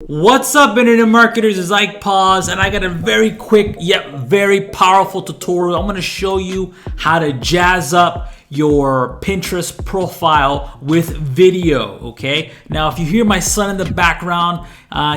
What's up, internet marketers? It's Ike Pause, and I got a very quick yet very powerful tutorial. I'm going to show you how to jazz up your Pinterest profile with video. Okay, now if you hear my son in the background,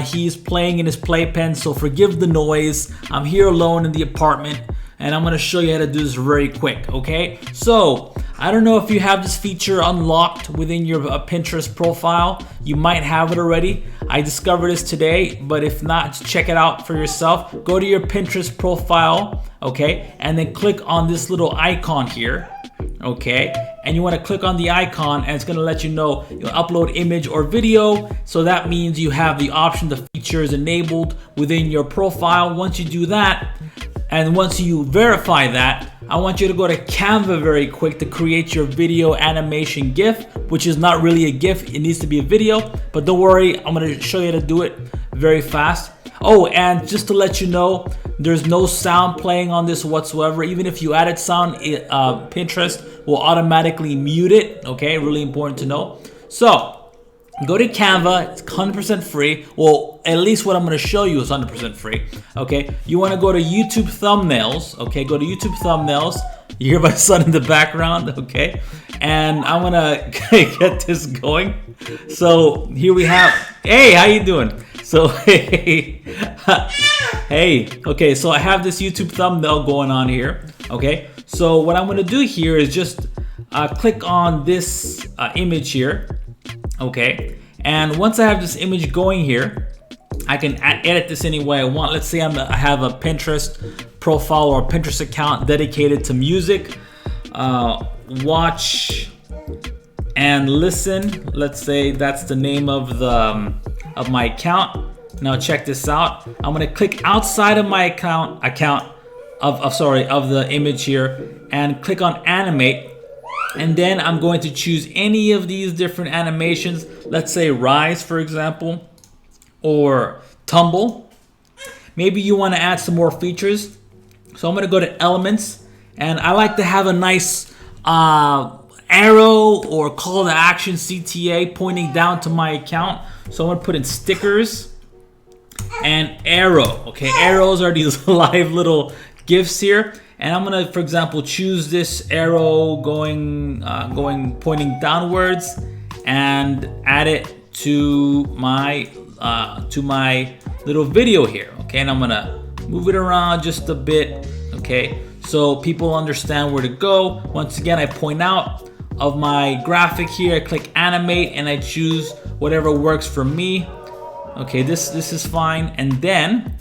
he's playing in his playpen, so forgive the noise. I'm here alone in the apartment, and I'm going to show you how to do this very quick. Okay, so I don't know if you have this feature unlocked within your Pinterest profile. You might have it already. I discovered this today, but if not, check it out for yourself. Go to your Pinterest profile, okay, and then click on this little icon here, okay, and you want to click on the icon, and it's going to let you know you upload image or video. So that means you have the option, the features enabled within your profile. Once you do that, and once you verify that, I want you to go to Canva very quick to create your video animation GIF, which is not really a GIF, it needs to be a video, but don't worry, I'm gonna show you how to do it very fast. Oh, and just to let you know, there's no sound playing on this whatsoever. Even if you added sound, Pinterest will automatically mute it, okay? Really important to know. So, go to Canva, it's 100% free. Well, at least what I'm gonna show you is 100% free, okay? You wanna go to YouTube thumbnails, okay? Go to YouTube thumbnails. You hear my son in the background, okay? And I'm gonna get this going. So here we have, hey, how you doing? So, hey, okay, so I have this YouTube thumbnail going on here, okay? So what I'm gonna do here is just click on this image here, okay, and once I have this image going here, I can edit this any way I want. Let's say I have a Pinterest profile or a Pinterest account dedicated to music. Watch and listen. Let's say that's the name of my account. Now check this out. I'm gonna click outside of my account of the image here and click on animate. And then I'm going to choose any of these different animations. Let's say rise, for example, or tumble. Maybe you want to add some more features. So I'm going to go to elements, and I like to have a nice arrow or call to action CTA pointing down to my account. So I'm going to put in stickers and arrow. Okay, arrows are these live little GIFs here. And I'm gonna, for example, choose this arrow pointing downwards and add it to my little video here. Okay, and I'm gonna move it around just a bit. Okay, so people understand where to go. Once again, I point out of my graphic here. I click animate and I choose whatever works for me. Okay, this is fine. And then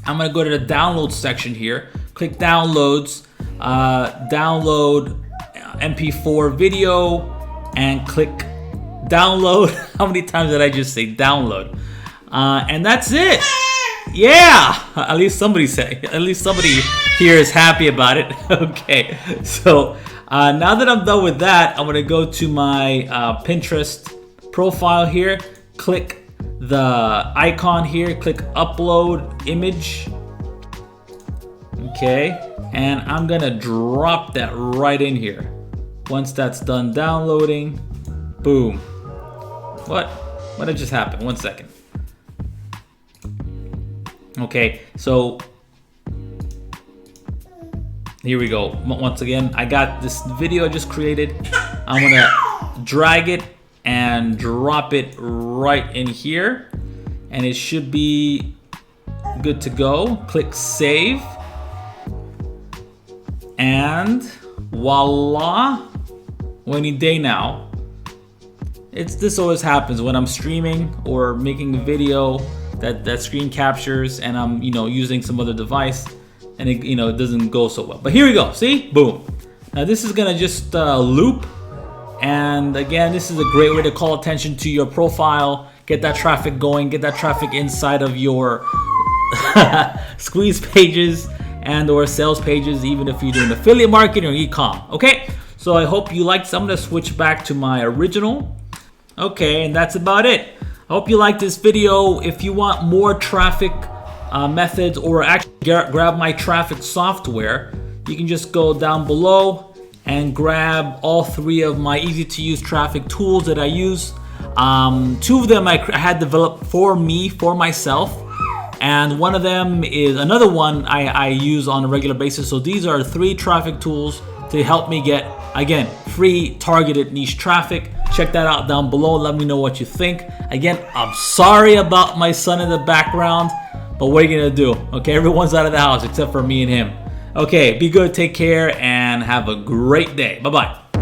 I'm gonna go to the download section here. Click downloads, download MP4 video, and click download. How many times did I just say download? And that's it. Yeah, at least somebody here is happy about it. Okay, so now that I'm done with that, I'm gonna go to my Pinterest profile here. Click the icon here. Click upload image. Okay, and I'm gonna drop that right in here. Once that's done downloading, boom. What did just happen? 1 second. Okay, so here we go. Once again, I got this video I just created. I'm gonna drag it and drop it right in here, and it should be good to go. Click save. And voila, any day now. This always happens when I'm streaming or making a video that screen captures, and I'm using some other device, and it it doesn't go so well. But here we go. See, boom. Now this is gonna just loop, and again, this is a great way to call attention to your profile, get that traffic going, get that traffic inside of your squeeze pages and or sales pages, even if you're doing affiliate marketing or e-com. Okay, so I hope you liked. I'm gonna switch back to my original. Okay, and that's about it. I hope you liked this video. If you want more traffic methods, or actually grab my traffic software, you can just go down below and grab all 3 of my easy to use traffic tools that I use. Two of them I had developed for myself. And one of them is another one I use on a regular basis. So these are 3 traffic tools to help me get, again, free targeted niche traffic. Check that out down below. Let me know what you think. Again, I'm sorry about my son in the background, but what are you gonna do? Okay, everyone's out of the house except for me and him. Okay, be good, take care, and have a great day. Bye-bye.